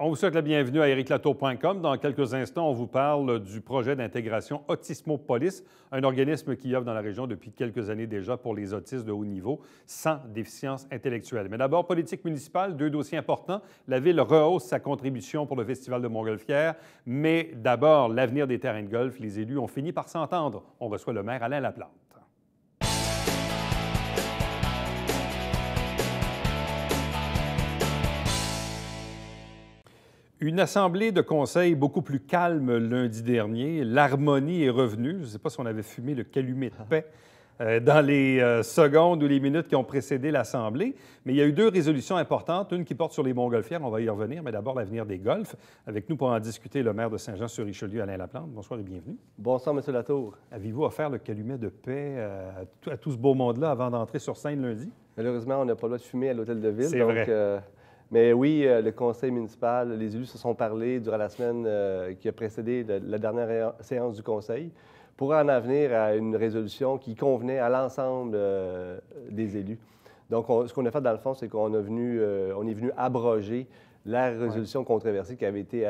On vous souhaite la bienvenue à ericlatour.com. Dans quelques instants, on vous parle du projet d'intégration Autismopolis, un organisme qui œuvre dans la région depuis quelques années déjà pour les autistes de haut niveau sans déficience intellectuelle. Mais d'abord, politique municipale, deux dossiers importants. La Ville rehausse sa contribution pour le Festival de Montgolfière, mais d'abord, l'avenir des terrains de golf. Les élus ont fini par s'entendre. On reçoit le maire Alain Laplante. Une assemblée de conseil beaucoup plus calme lundi dernier. L'harmonie est revenue. Je ne sais pas si on avait fumé le calumet de paix dans les secondes ou les minutes qui ont précédé l'assemblée. Mais il y a eu deux résolutions importantes. Une qui porte sur les Montgolfières, on va y revenir, mais d'abord l'avenir des golfs. Avec nous pour en discuter, le maire de Saint-Jean-sur-Richelieu, Alain Laplante. Bonsoir et bienvenue. Bonsoir, M. Latour. Avez-vous offert le calumet de paix à tout ce beau monde-là avant d'entrer sur scène lundi? Malheureusement, on n'a pas le droit de fumer à l'Hôtel de Ville. C'est vrai. Mais oui, le conseil municipal, les élus se sont parlé durant la semaine qui a précédé la dernière séance du conseil pour en venir à une résolution qui convenait à l'ensemble des élus. Donc, ce qu'on a fait dans le fond, c'est qu'on est venu abroger la résolution controversée qui avait été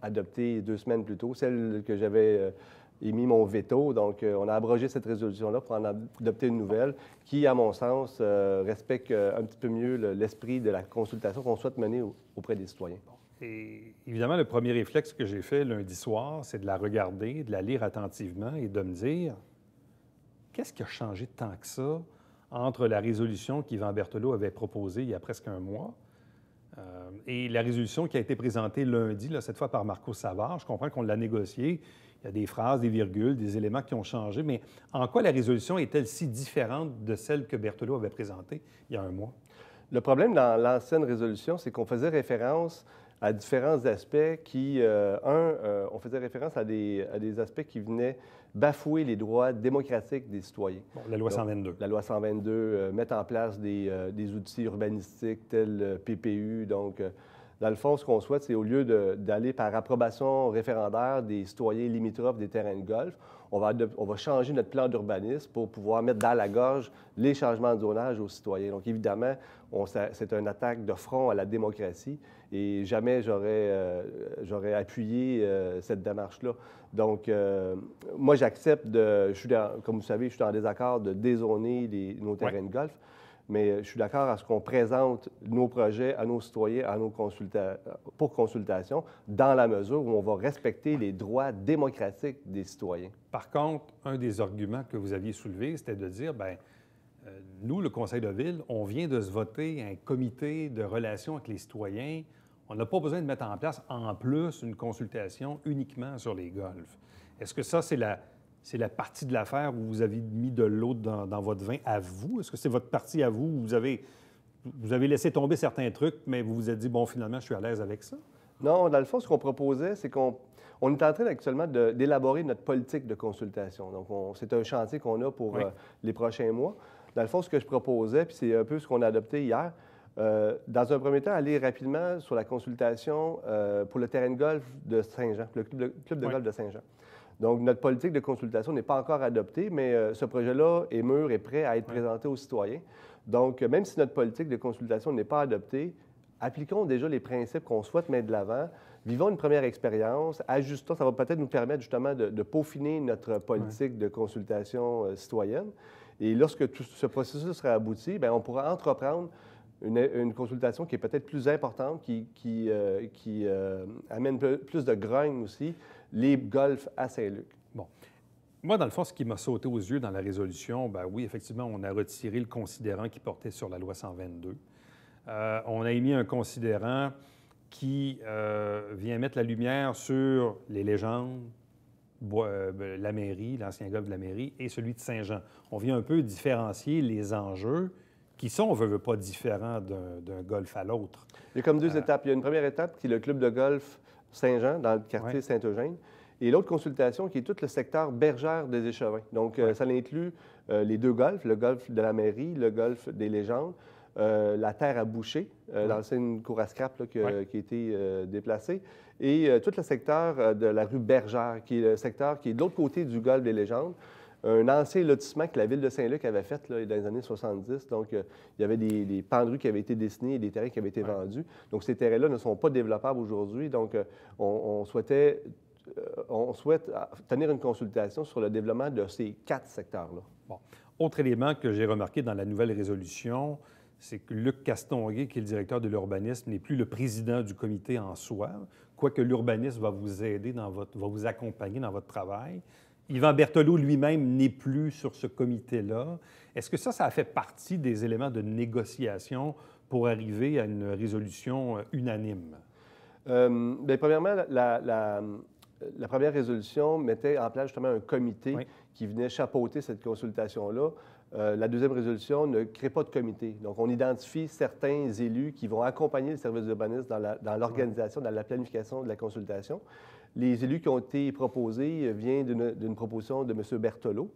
adoptée 2 semaines plus tôt, celle que j'avais émis mon veto. Donc, on a abrogé cette résolution-là pour en adopter une nouvelle qui, à mon sens, respecte un petit peu mieux l'esprit de la consultation qu'on souhaite mener auprès des citoyens. Et évidemment, le premier réflexe que j'ai fait lundi soir, c'est de la regarder, de la lire attentivement et de me dire qu'est-ce qui a changé tant que ça entre la résolution qu'Yvan Berthelot avait proposée il y a presque un mois et la résolution qui a été présentée lundi, là, cette fois par Marco Savard. Je comprends qu'on l'a négociée. Il y a des phrases, des virgules, des éléments qui ont changé, mais en quoi la résolution est-elle si différente de celle que Berthelot avait présentée il y a un mois? Le problème dans l'ancienne résolution, c'est qu'on faisait référence à différents aspects qui, on faisait référence à des aspects qui venaient bafouer les droits démocratiques des citoyens. Bon, la loi 122. La loi 122, mettre en place des outils urbanistiques tels PPU. Donc, dans le fond, ce qu'on souhaite, c'est au lieu d'aller par approbation référendaire des citoyens limitrophes des terrains de golf, on va changer notre plan d'urbanisme pour pouvoir mettre dans la gorge les changements de zonage aux citoyens. Donc, évidemment, c'est une attaque de front à la démocratie et jamais j'aurais appuyé cette démarche-là. Donc, moi, j'accepte comme vous savez, je suis en désaccord de dézoner nos terrains de golf. Mais je suis d'accord à ce qu'on présente nos projets à nos citoyens, pour consultation, dans la mesure où on va respecter les droits démocratiques des citoyens. Par contre, un des arguments que vous aviez soulevé, c'était de dire, bien, nous, le Conseil de Ville, on vient de se voter un comité de relations avec les citoyens. On n'a pas besoin de mettre en place, en plus, une consultation uniquement sur les golfs. Est-ce que ça, c'est la partie de l'affaire où vous avez mis de l'eau dans votre vin à vous? Est-ce que c'est votre partie à vous où vous avez laissé tomber certains trucs, mais vous vous êtes dit, bon, finalement, je suis à l'aise avec ça? Non, dans le fond, ce qu'on proposait, c'est qu'on est en train actuellement d'élaborer notre politique de consultation. Donc, c'est un chantier qu'on a pour les prochains mois. Dans le fond, ce que je proposais, puis c'est un peu ce qu'on a adopté hier, dans un premier temps, aller rapidement sur la consultation pour le terrain de golf de Saint-Jean, le club de golf de Saint-Jean. Donc, notre politique de consultation n'est pas encore adoptée, mais ce projet-là est mûr et prêt à être présenté aux citoyens. Donc, même si notre politique de consultation n'est pas adoptée, appliquons déjà les principes qu'on souhaite mettre de l'avant, vivons une première expérience, ajustons, ça va peut-être nous permettre justement de peaufiner notre politique de consultation citoyenne. Et lorsque tout ce processus sera abouti, bien, on pourra entreprendre une consultation qui est peut-être plus importante, qui amène plus de grogne aussi, les golfs à Saint-Luc. Bon. Moi, dans le fond, ce qui m'a sauté aux yeux dans la résolution, bien oui, effectivement, on a retiré le considérant qui portait sur la loi 122. On a émis un considérant qui vient mettre la lumière sur les légendes, la mairie, l'ancien golf de la mairie, et celui de Saint-Jean. On vient un peu différencier les enjeux qui sont, on ne veut pas, différents d'un golf à l'autre. Il y a comme deux étapes. Il y a une première étape qui est le club de golf Saint-Jean, dans le quartier Saint-Eugène, et l'autre consultation qui est tout le secteur Bergère des Échevins. Donc, ça inclut les deux golfs, le golf de la mairie, le golf des légendes, la terre à boucher, l'ancienne cour à scrap là, qui a été déplacée, et tout le secteur de la rue Bergère, qui est le secteur qui est de l'autre côté du golfe des légendes, un ancien lotissement que la ville de Saint-Luc avait fait là, dans les années 70. Donc, il y avait des pans de rue qui avaient été dessinés et des terrains qui avaient été vendus. Donc, ces terrains-là ne sont pas développables aujourd'hui. Donc, on souhaite tenir une consultation sur le développement de ces 4 secteurs-là. Bon. Autre élément que j'ai remarqué dans la nouvelle résolution, c'est que Luc Castonguay, qui est le directeur de l'urbanisme, n'est plus le président du comité en soi, quoique l'urbanisme va vous aider va vous accompagner dans votre travail. Yvan Berthelot lui-même n'est plus sur ce comité-là. Est-ce que ça a fait partie des éléments de négociation pour arriver à une résolution unanime? Bien, premièrement, la première résolution mettait en place justement un comité qui venait chapeauter cette consultation-là. La deuxième résolution ne crée pas de comité. Donc, on identifie certains élus qui vont accompagner le service d'urbanisme dans l'organisation, dans la planification de la consultation. Les élus qui ont été proposés viennent d'une proposition de M. Berthelot.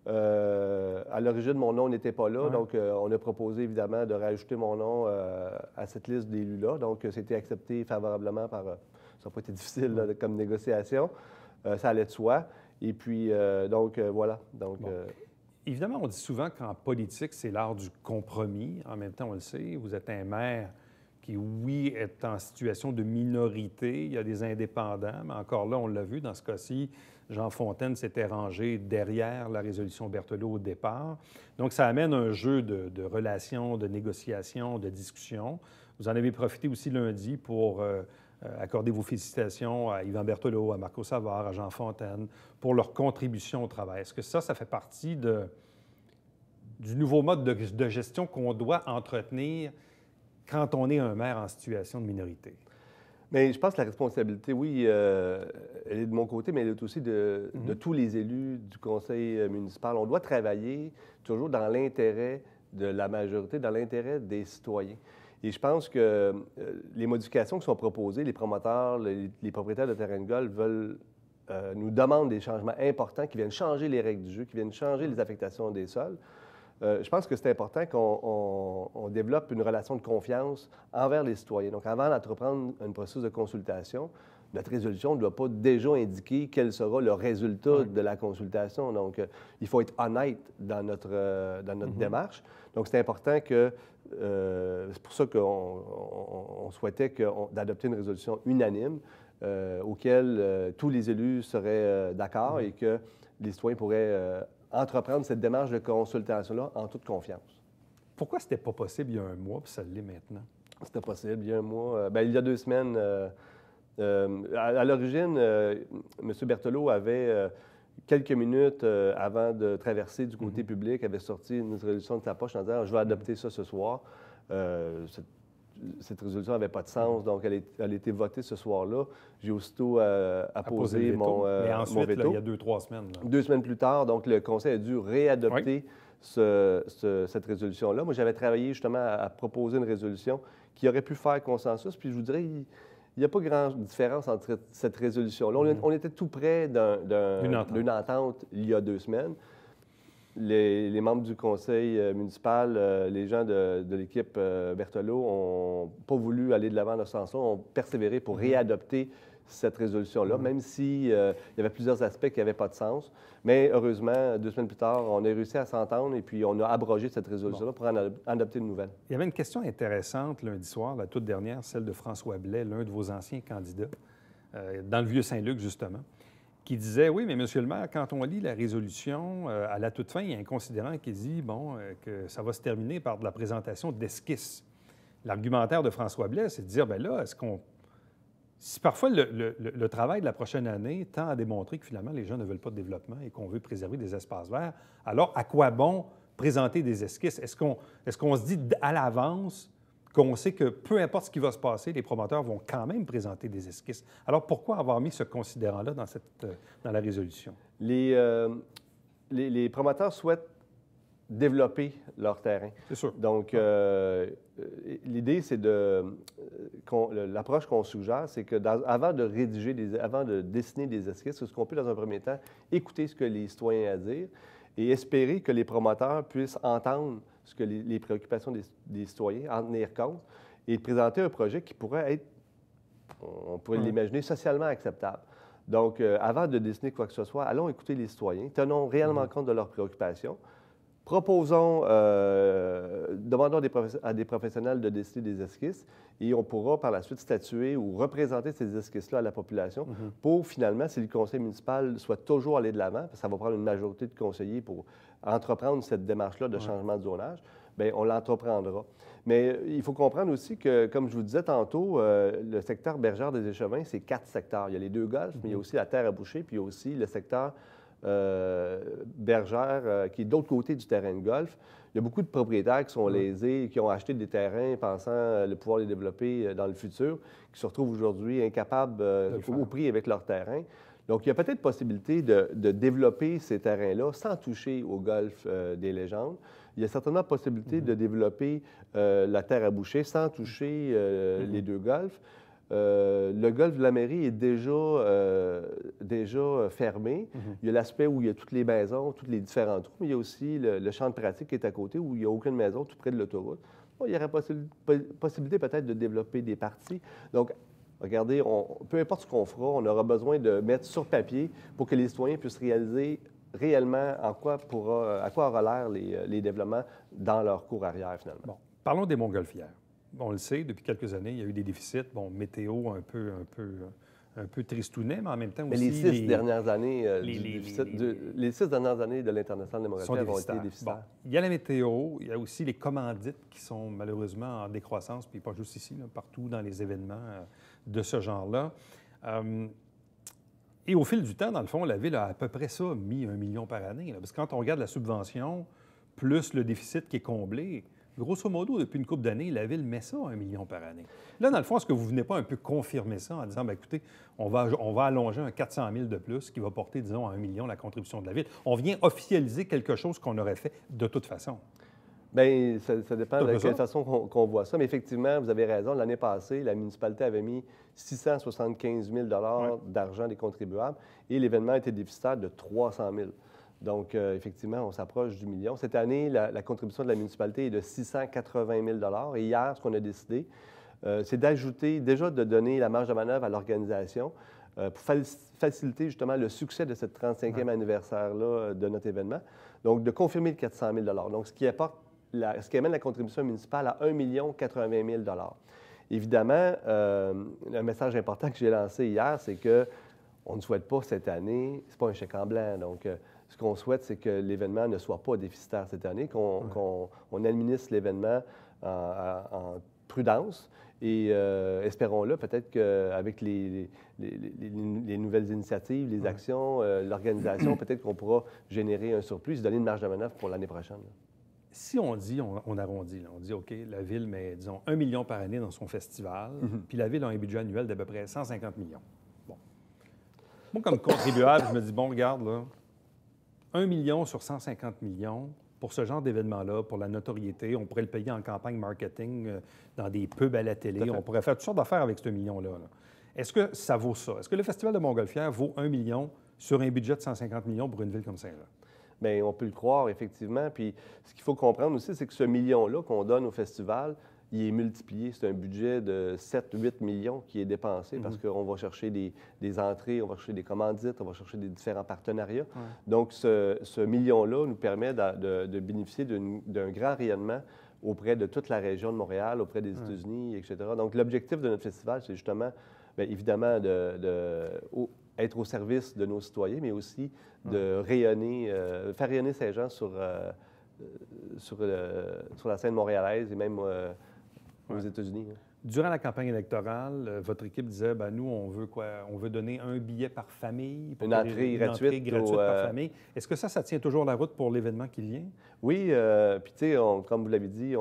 À l'origine, mon nom n'était pas là, donc on a proposé évidemment de rajouter mon nom à cette liste d'élus-là. Donc, c'était accepté favorablement par... ça n'a pas été difficile là, comme négociation. Ça allait de soi. Et puis, voilà. Donc, bon. Évidemment, on dit souvent qu'en politique, c'est l'art du compromis. En même temps, on le sait, vous êtes un maire qui, oui, est en situation de minorité. Il y a des indépendants, mais encore là, on l'a vu, dans ce cas-ci, Jean Fontaine s'était rangé derrière la résolution Berthelot au départ. Donc, ça amène un jeu de relations, de négociations, de discussions. Vous en avez profité aussi lundi pour accorder vos félicitations à Yvan Berthelot, à Marco Savard, à Jean Fontaine, pour leur contribution au travail. Est-ce que ça fait partie du nouveau mode de gestion qu'on doit entretenir quand on est un maire en situation de minorité? Bien, je pense que la responsabilité, oui, elle est de mon côté, mais elle est aussi de tous les élus du conseil municipal. On doit travailler toujours dans l'intérêt de la majorité, dans l'intérêt des citoyens. Et je pense que les modifications qui sont proposées, les promoteurs, les propriétaires de terrains de golf nous demandent des changements importants qui viennent changer les règles du jeu, qui viennent changer les affectations des sols. Je pense que c'est important qu'on développe une relation de confiance envers les citoyens. Donc, avant d'entreprendre un processus de consultation, notre résolution ne doit pas déjà indiquer quel sera le résultat de la consultation. Donc, il faut être honnête dans notre démarche. Donc, c'est important que... c'est pour ça qu'on souhaitait d'adopter une résolution unanime auquel tous les élus seraient d'accord et que les citoyens pourraient entreprendre cette démarche de consultation-là en toute confiance. Pourquoi c'était pas possible il y a un mois, puis ça l'est maintenant? C'était possible il y a un mois. Bien, il y a 2 semaines... à l'origine, M. Berthelot avait, quelques minutes avant de traverser du côté public, avait sorti une résolution de sa poche en disant « Je vais adopter ça ce soir ». Cette résolution n'avait pas de sens, donc elle a été votée ce soir-là. J'ai aussitôt apposé mon veto. Mais ensuite, là, il y a 2-3 semaines. Là. 2 semaines plus tard, donc le Conseil a dû réadopter cette résolution-là. Moi, j'avais travaillé justement à proposer une résolution qui aurait pu faire consensus, puis je vous dirais... Il n'y a pas grande différence entre cette résolution-là. On était tout près d'une entente il y a 2 semaines. Les membres du conseil municipal, les gens de l'équipe Berthelot n'ont pas voulu aller de l'avant dans ce sens-là, ont persévéré pour réadopter cette résolution-là, même s'il y avait plusieurs aspects qui n'avaient pas de sens. Mais heureusement, 2 semaines plus tard, on a réussi à s'entendre et puis on a abrogé cette résolution-là pour en adopter une nouvelle. Il y avait une question intéressante lundi soir, la toute dernière, celle de François Blais, l'un de vos anciens candidats, dans le Vieux-Saint-Luc, justement, qui disait, oui, mais monsieur le maire, quand on lit la résolution, à la toute fin, il y a un considérant qui dit, que ça va se terminer par de la présentation d'esquisses. L'argumentaire de François Blais, c'est de dire, bien là, si parfois le travail de la prochaine année tend à démontrer que finalement les gens ne veulent pas de développement et qu'on veut préserver des espaces verts, alors à quoi bon présenter des esquisses? Est-ce qu'on se dit à l'avance qu'on sait que peu importe ce qui va se passer, les promoteurs vont quand même présenter des esquisses? Alors pourquoi avoir mis ce considérant-là dans la résolution? Les promoteurs souhaitent développer leur terrain. C'est sûr. Donc, l'idée, c'est l'approche qu'on suggère, c'est que avant de dessiner des esquisses, ce qu'on peut, dans un premier temps, écouter ce que les citoyens ont à dire et espérer que les promoteurs puissent entendre ce que les préoccupations des citoyens, en tenir compte, et présenter un projet qui pourrait être, on pourrait l'imaginer, socialement acceptable. Donc, avant de décider quoi que ce soit, allons écouter les citoyens, tenons réellement compte de leurs préoccupations, proposons, demandons à des professionnels de décider des esquisses et on pourra par la suite statuer ou représenter ces esquisses-là à la population pour finalement, si le conseil municipal soit toujours allé de l'avant, parce que ça va prendre une majorité de conseillers pour entreprendre cette démarche-là de changement de zonage, bien, on l'entreprendra. Mais il faut comprendre aussi que, comme je vous disais tantôt, le secteur Bergère des Échevins, c'est 4 secteurs. Il y a les 2 golfs, mais il y a aussi la terre à boucher, puis il y a aussi le secteur Bergère, qui est de l'autre côté du terrain de golf. Il y a beaucoup de propriétaires qui sont lésés, qui ont acheté des terrains pensant le pouvoir les développer dans le futur, qui se retrouvent aujourd'hui incapables au prix avec leur terrain. Donc, il y a peut-être possibilité de développer ces terrains-là sans toucher au golfe des légendes. Il y a certainement possibilité de développer la terre à boucher sans toucher les 2 golfs. Le golfe de la mairie est déjà fermé. Il y a l'aspect où il y a toutes les maisons, tous les différents trous, mais il y a aussi le champ de pratique qui est à côté où il n'y a aucune maison tout près de l'autoroute. Bon, il y aurait possibilité peut-être de développer des parties. Donc, regardez, peu importe ce qu'on fera, on aura besoin de mettre sur papier pour que les citoyens puissent réaliser réellement à quoi aura l'air les développements dans leur cour arrière, finalement. Bon, parlons des montgolfières. On le sait, depuis quelques années, il y a eu des déficits. Bon, météo un peu tristounet, mais en même temps aussi... Mais les 6 dernières années, les 6 dernières années de l'International des montgolfières ont été déficitaires. Bon, il y a la météo, il y a aussi les commandites qui sont malheureusement en décroissance, puis pas juste ici, là, partout dans les événements de ce genre-là. Et au fil du temps, dans le fond, la Ville a à peu près ça mis 1 million par année. Là, parce que quand on regarde la subvention, plus le déficit qui est comblé, grosso modo, depuis une couple d'années, la Ville met ça à 1 million par année. Là, dans le fond, est-ce que vous ne venez pas un peu confirmer ça en disant, bien, écoutez, on va allonger un 400 000 de plus qui va porter, disons, à 1 million la contribution de la Ville? On vient officialiser quelque chose qu'on aurait fait de toute façon. Bien, ça dépend de quelle façon qu'on voit ça. Mais effectivement, vous avez raison. L'année passée, la municipalité avait mis 675 000 d'argent des contribuables et l'événement était déficitaire de 300 000. Donc, effectivement, on s'approche du million. Cette année, la contribution de la municipalité est de 680 000 et hier, ce qu'on a décidé, c'est d'ajouter, déjà de donner la marge de manœuvre à l'organisation pour faciliter justement le succès de cette 35e anniversaire-là de notre événement. Donc, de confirmer le 400 000 donc, ce qui amène la contribution municipale à 1 080 000 Évidemment, un message important que j'ai lancé hier, c'est qu'on ne souhaite pas cette année, ce n'est pas un chèque en blanc. Donc, ce qu'on souhaite, c'est que l'événement ne soit pas déficitaire cette année, qu'on administre l'événement en prudence. Et espérons-le, peut-être qu'avec les nouvelles initiatives, les actions, l'organisation, peut-être qu'on pourra générer un surplus et donner une marge de manœuvre pour l'année prochaine. Si on dit, on arrondit, là, on dit, OK, la Ville met, disons, 1 million par année dans son festival, puis la Ville a un budget annuel d'à peu près 150 millions. Bon. Moi, comme contribuable, je me dis, bon, regarde, là, 1 million sur 150 millions, pour ce genre d'événement-là, pour la notoriété, on pourrait le payer en campagne marketing, dans des pubs à la télé, on pourrait faire toutes sortes d'affaires avec ce million-là. Là. Est-ce que ça vaut ça? Est-ce que le Festival de Montgolfière vaut 1 million sur un budget de 150 millions pour une ville comme Saint-Jean? Bien, on peut le croire, effectivement. Puis ce qu'il faut comprendre aussi, c'est que ce million-là qu'on donne au festival, il est multiplié. C'est un budget de 7-8 millions qui est dépensé parce qu'on va chercher des entrées, on va chercher des commandites, on va chercher des différents partenariats. Donc, ce million-là nous permet de bénéficier d'un grand rayonnement auprès de toute la région de Montréal, auprès des États-Unis, etc. Donc, l'objectif de notre festival, c'est justement, bien, évidemment, être au service de nos citoyens, mais aussi de rayonner, faire rayonner Saint-Jean sur la scène montréalaise et même aux États-Unis. Durant la campagne électorale, votre équipe disait, bien, nous, on veut quoi? On veut donner un billet par famille. Une entrée gratuite par famille. Est-ce que ça tient toujours la route pour l'événement qui vient? Oui, puis tu sais, comme vous l'avez dit,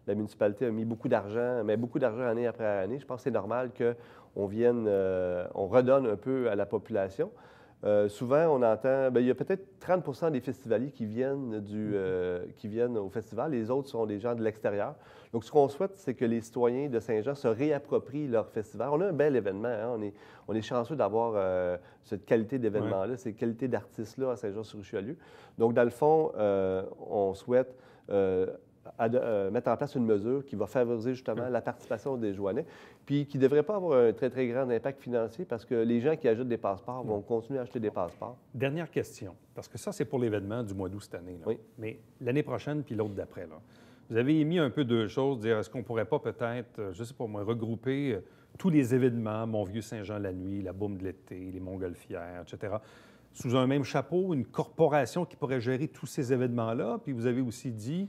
la municipalité a mis beaucoup d'argent, mais beaucoup d'argent année après année. Je pense que c'est normal qu'on on redonne un peu à la population. Souvent, on entend, bien, il y a peut-être 30 des festivaliers qui viennent au festival. Les autres sont des gens de l'extérieur. Donc, ce qu'on souhaite, c'est que les citoyens de Saint-Jean se réapproprient leur festival. On a un bel événement. Hein? On est chanceux d'avoir cette qualité d'événement-là, cette qualité d'artistes-là à Saint-Jean-sur-Richelieu. Donc, dans le fond, on souhaite mettre en place une mesure qui va favoriser justement la participation des Joannais, puis qui ne devrait pas avoir un très, très grand impact financier parce que les gens qui achètent des passeports vont continuer à acheter des passeports. Dernière question, parce que ça, c'est pour l'événement du mois d'août cette année. Là. Oui. Mais l'année prochaine puis l'autre d'après, là, vous avez émis un peu deux choses, dire est-ce qu'on ne pourrait pas peut-être, je ne sais pas moi, regrouper tous les événements, Mont-Vieux-Saint-Jean la nuit, la Baume de l'été, les Montgolfières, etc., sous un même chapeau, une corporation qui pourrait gérer tous ces événements-là. Puis vous avez aussi dit,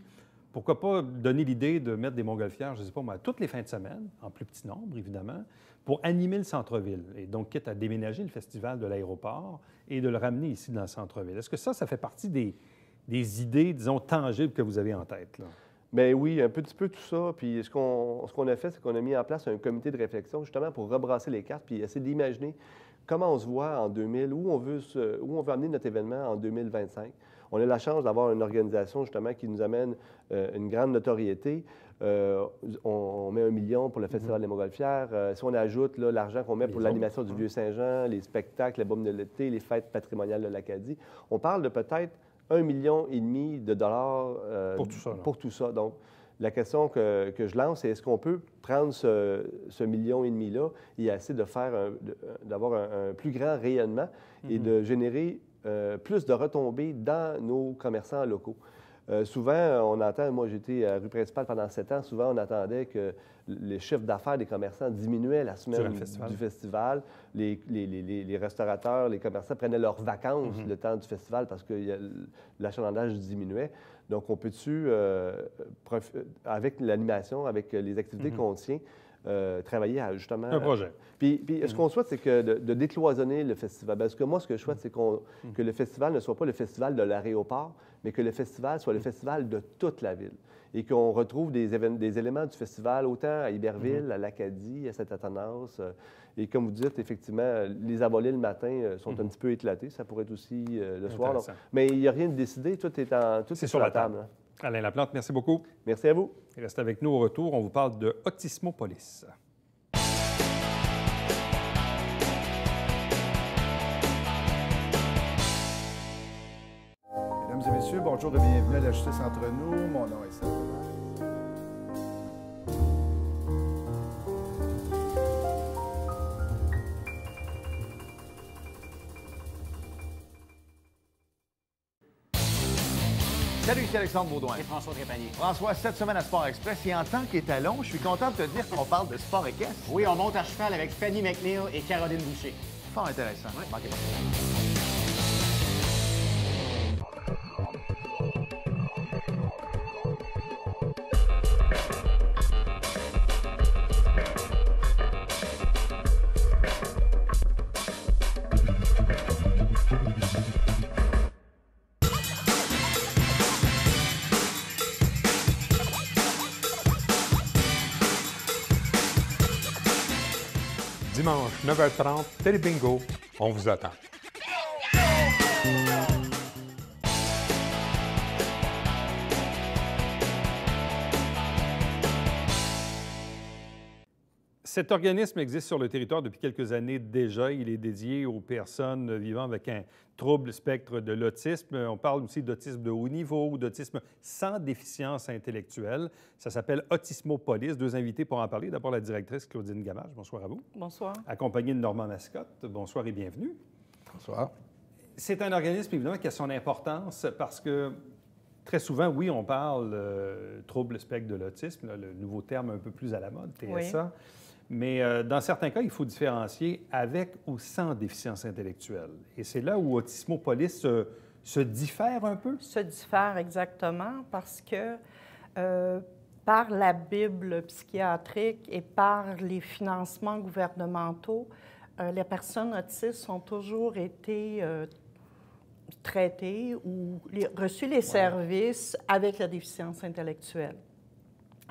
pourquoi pas donner l'idée de mettre des Montgolfières, je ne sais pas moi, toutes les fins de semaine, en plus petit nombre, évidemment, pour animer le centre-ville. Et donc, quitte à déménager le festival de l'aéroport et de le ramener ici dans le centre-ville. Est-ce que ça fait partie des idées, disons, tangibles que vous avez en tête, là? Bien oui, un petit peu tout ça. Puis ce qu'on a fait, c'est qu'on a mis en place un comité de réflexion justement pour rebrasser les cartes puis essayer d'imaginer comment on se voit en 2000, où on veut amener notre événement en 2025. On a la chance d'avoir une organisation justement qui nous amène une grande notoriété. On met 1 million pour le Festival des Montgolfières. Si on ajoute l'argent qu'on met pour l'animation du Vieux-Saint-Jean, les spectacles, les baumes de l'été, les fêtes patrimoniales de l'Acadie, on parle de peut-être 1,5 million de dollars pour tout ça. Donc, la question que je lance, c'est est-ce qu'on peut prendre ce 1,5 million-là et essayer d'avoir un plus grand rayonnement et de générer plus de retombées dans nos commerçants locaux? Souvent, on entend, moi j'étais à rue principale pendant 7 ans, souvent on attendait que les chiffres d'affaires des commerçants diminuaient la semaine du festival. Les restaurateurs, les commerçants prenaient leurs vacances le temps du festival parce que l'achalandage diminuait. Donc, on peut-tu, avec l'animation, avec les activités qu'on tient, travailler à justement... Un projet. Puis ce qu'on souhaite, c'est que de décloisonner le festival. Parce que moi, ce que je souhaite, c'est que le festival ne soit pas le festival de l'aéroport, mais que le festival soit le festival de toute la ville. Et qu'on retrouve des éléments du festival, autant à Iberville, à l'Acadie, à Saint-Athanas. Et comme vous dites, effectivement, les abolés le matin sont un petit peu éclatés. Ça pourrait être aussi le soir. Donc, mais il n'y a rien de décidé. Tout est sur la table. Hein. Alain Laplante, merci beaucoup. Merci à vous. Restez avec nous au retour. On vous parle de Autismopolis. Mesdames et messieurs, bonjour et bienvenue à la Justice entre nous. Mon nom est Seth. Salut, ici Alexandre Baudouin. Et François Trépanier. François, cette semaine à Sport Express, et en tant qu'étalon, je suis content de te dire qu'on parle de sport équestre. Oui, on monte à cheval avec Fanny McNeil et Caroline Boucher. Fort intéressant. Oui. Manquez pas. Dimanche, 9h30, Télé Bingo, on vous attend. Cet organisme existe sur le territoire depuis quelques années déjà. Il est dédié aux personnes vivant avec un trouble spectre de l'autisme. On parle aussi d'autisme de haut niveau ou d'autisme sans déficience intellectuelle. Ça s'appelle Autismopolis. Deux invités pour en parler. D'abord, la directrice Claudine Gamache. Bonsoir à vous. Bonsoir. Accompagnée de Normand Mascotte. Bonsoir et bienvenue. Bonsoir. C'est un organisme, évidemment, qui a son importance parce que très souvent, oui, on parle trouble spectre de l'autisme, le nouveau terme un peu plus à la mode, TSA. Oui. Mais dans certains cas, il faut différencier avec ou sans déficience intellectuelle. Et c'est là où Autismopolis se diffère un peu? Se diffère exactement parce que par la Bible psychiatrique et par les financements gouvernementaux, les personnes autistes ont toujours été traitées ou reçu les services avec la déficience intellectuelle.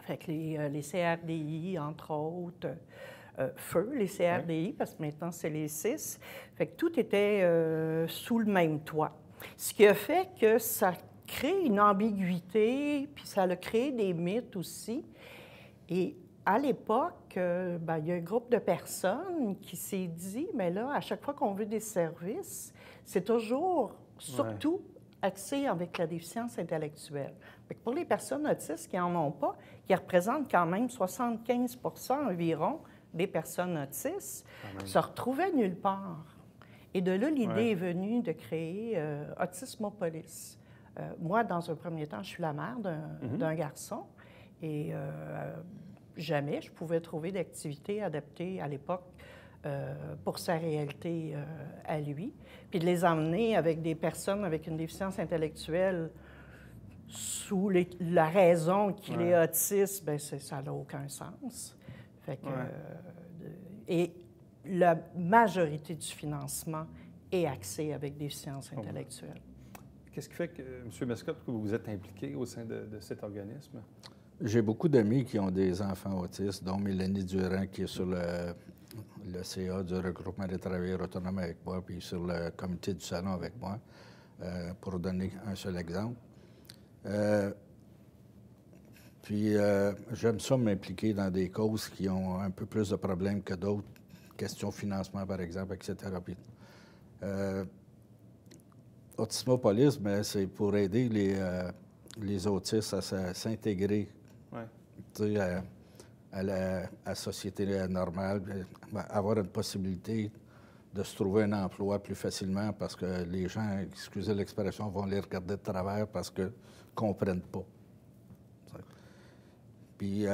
Fait que les CRDI, entre autres, les CRDI, parce que maintenant, c'est les 6. Fait que tout était sous le même toit. Ce qui a fait que ça crée une ambiguïté, puis ça a créé des mythes aussi. Et à l'époque, il y a un groupe de personnes qui s'est dit, mais là, à chaque fois qu'on veut des services, c'est toujours, surtout, axé avec la déficience intellectuelle. Fait que pour les personnes autistes qui n'en ont pas, qui représentent quand même 75 environ des personnes autistes, se retrouvaient nulle part. Et de là, l'idée est venue de créer Autismopolis. Moi, dans un premier temps, je suis la mère d'un garçon et jamais je pouvais trouver d'activité adaptée à l'époque pour sa réalité à lui. Puis de les emmener avec des personnes avec une déficience intellectuelle sous la raison qu'il est autiste, bien, ça n'a aucun sens. Fait que, et la majorité du financement est axée avec déficience intellectuelle. Qu'est-ce qui fait que, M. Mascotte, que vous vous êtes impliqué au sein de cet organisme? J'ai beaucoup d'amis qui ont des enfants autistes, dont Mélanie Durand, qui est sur le CA du regroupement des travailleurs autonomes avec moi, puis sur le comité du salon avec moi, pour donner un seul exemple. Puis j'aime ça m'impliquer dans des causes qui ont un peu plus de problèmes que d'autres, questions de financement, par exemple, etc. Puis, Autismopolis, bien, c'est pour aider les autistes à s'intégrer à la société normale, avoir une possibilité de se trouver un emploi plus facilement parce que les gens, excusez l'expression, vont les regarder de travers parce qu'ils ne comprennent pas. Puis,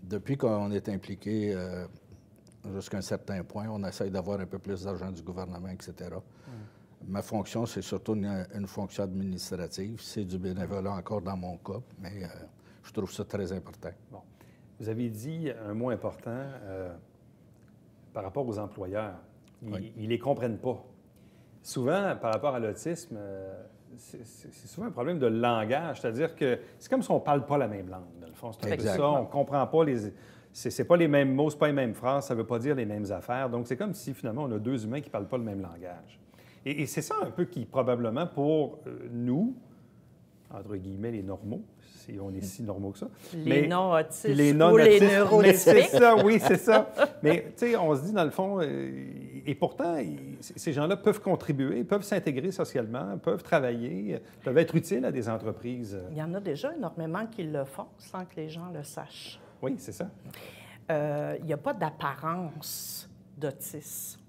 depuis qu'on est impliqué jusqu'à un certain point, on essaie d'avoir un peu plus d'argent du gouvernement, etc. Ma fonction, c'est surtout une fonction administrative. C'est du bénévolat encore dans mon cas, mais je trouve ça très important. Bon. Vous avez dit un mot important par rapport aux employeurs. Ils ne les comprennent pas. Souvent, par rapport à l'autisme, c'est souvent un problème de langage. C'est-à-dire que c'est comme si on ne parle pas la même langue, dans le fond. C'est un peu ça. On ne comprend pas c'est pas les mêmes mots, c'est pas les mêmes phrases, ça ne veut pas dire les mêmes affaires. Donc, c'est comme si, finalement, on a deux humains qui ne parlent pas le même langage. Et c'est ça un peu qui, probablement, pour nous, entre guillemets, les normaux, si on est si normaux que ça. Les non-autistes ou les neurotypiques. C'est ça, oui, c'est ça. Mais, tu sais, on se dit, dans le fond, et pourtant, ces gens-là peuvent contribuer, peuvent s'intégrer socialement, peuvent travailler, peuvent être utiles à des entreprises. Il y en a déjà énormément qui le font sans que les gens le sachent. Oui, c'est ça. Il n'y a pas d'apparence d'autisme.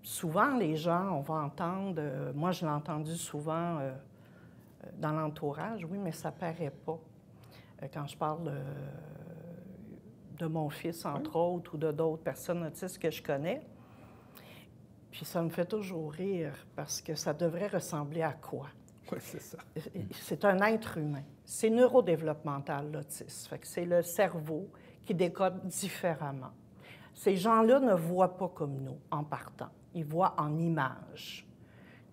Souvent, les gens, on va entendre, moi je l'ai entendu souvent dans l'entourage, oui, mais ça ne paraît pas. Quand je parle de mon fils, entre autres, ou de d'autres personnes autistes que je connais, puis ça me fait toujours rire parce que ça devrait ressembler à quoi? Oui, c'est ça. C'est un être humain. C'est neurodéveloppemental, l'autisme. Fait que c'est le cerveau qui décode différemment. Ces gens-là ne voient pas comme nous en partant. Ils voient en images.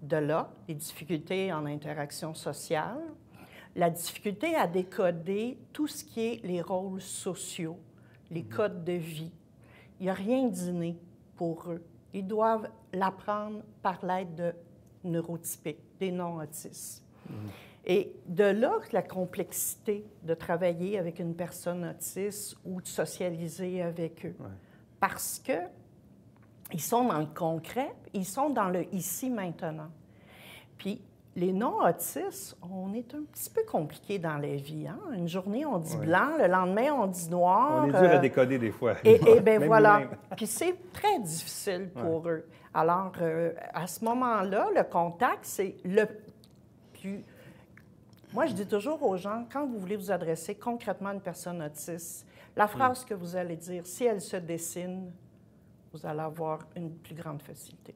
De là, les difficultés en interaction sociale, la difficulté à décoder tout ce qui est les rôles sociaux, les codes de vie. Il n'y a rien d'inné pour eux. Ils doivent l'apprendre par l'aide de neurotypiques, des non-autistes. Et de là, la complexité de travailler avec une personne autiste ou de socialiser avec eux. Parce que ils sont dans le concret, ils sont dans le ici-maintenant. Puis, les non-autistes, on est un petit peu compliqués dans la vie. Hein? Une journée, on dit blanc, le lendemain, on dit noir. On est dur à décoder des fois. Et bien voilà. Puis c'est très difficile pour eux. Alors, à ce moment-là, le contact, c'est le plus... Moi, je dis toujours aux gens, quand vous voulez vous adresser concrètement à une personne autiste, la phrase que vous allez dire, si elle se dessine, vous allez avoir une plus grande facilité.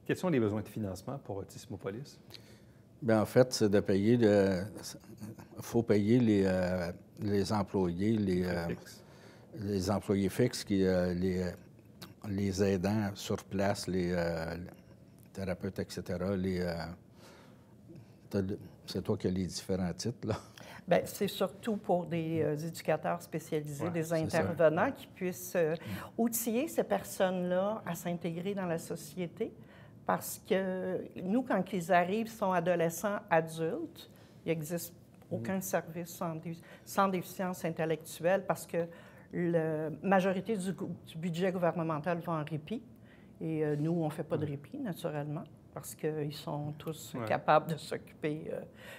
Quels sont les besoins de financement pour Autismopolis? Bien, en fait, c'est de payer il faut payer les employés, les employés fixes, les aidants sur place, les thérapeutes, etc. C'est toi qui as les différents titres, là. Bien, c'est surtout pour des éducateurs spécialisés, des c'est intervenants qui puissent outiller ces personnes-là à s'intégrer dans la société. Parce que nous, quand ils arrivent, ils sont adolescents, adultes. Il n'existe aucun service sans déficience intellectuelle parce que la majorité du budget gouvernemental va en répit. Et nous, on ne fait pas de répit, naturellement. parce qu'ils sont tous Ouais. capables de s'occuper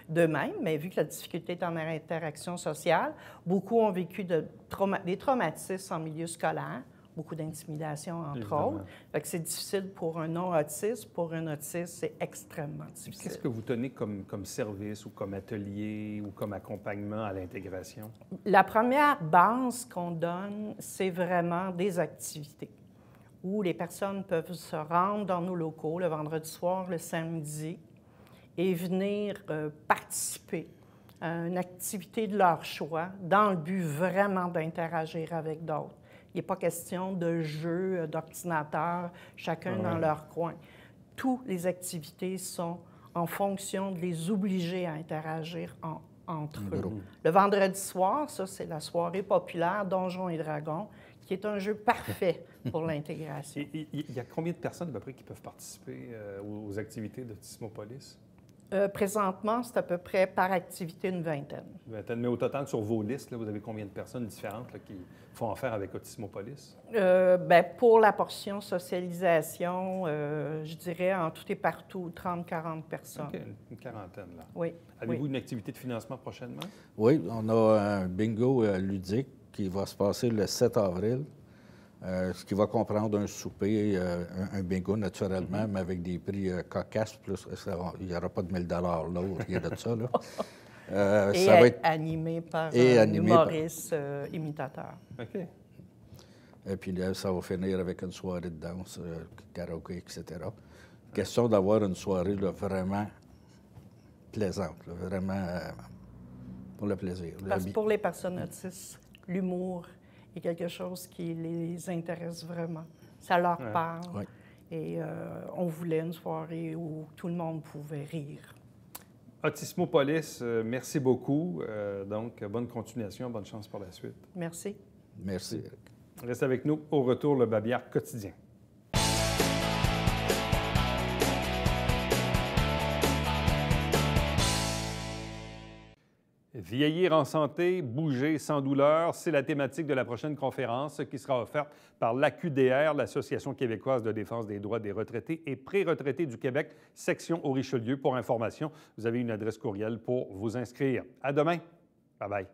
d'eux-mêmes. Mais vu que la difficulté est en interaction sociale, beaucoup ont vécu des traumatismes en milieu scolaire, beaucoup d'intimidation, entre Évidemment. autres. Fait que c'est difficile pour un non-autiste. Pour un autiste, c'est extrêmement difficile. Qu'est-ce que vous tenez comme service ou comme atelier ou comme accompagnement à l'intégration? La première base qu'on donne, c'est vraiment des activités où les personnes peuvent se rendre dans nos locaux le vendredi soir, le samedi, et venir participer à une activité de leur choix dans le but vraiment d'interagir avec d'autres. Il n'est pas question de jeux d'ordinateur, chacun dans leur coin. Toutes les activités sont en fonction de les obliger à interagir entre eux. Le vendredi soir, ça, c'est la soirée populaire Donjons et Dragons, qui est un jeu parfait pour l'intégration. Il y a combien de personnes à peu près qui peuvent participer aux activités de Tismopolis? Présentement, c'est à peu près par activité une vingtaine. Mais au total, sur vos listes, là, vous avez combien de personnes différentes là, qui font affaire avec Autismopolis? Pour la portion socialisation, je dirais en tout et partout 30-40 personnes. OK, une quarantaine, là. Oui. Avez-vous oui. une activité de financement prochainement? Oui, on a un bingo ludique qui va se passer le 7 avril, ce qui va comprendre un souper, un bingo naturellement, mais avec des prix cocasses. Plus, il n'y aura pas de 1 000 là, rien de ça. Là. Et ça va être animé par et un animé par- humoriste imitateur. OK. Et puis là, ça va finir avec une soirée de danse, karaoké, etc. Question d'avoir une soirée là, vraiment plaisante, là, vraiment pour le plaisir. Parce que pour les personnes autistes, l'humour est quelque chose qui les intéresse vraiment. Ça leur parle. Ouais. Et on voulait une soirée où tout le monde pouvait rire. Autismopolis, merci beaucoup. Donc, bonne continuation, bonne chance pour la suite. Merci. Merci, Eric. Reste avec nous. Au retour, le Babillard quotidien. Vieillir en santé, bouger sans douleur, c'est la thématique de la prochaine conférence qui sera offerte par l'AQDR, l'Association québécoise de défense des droits des retraités et pré-retraités du Québec, section au Richelieu. Pour information, vous avez une adresse courriel pour vous inscrire. À demain. Bye bye.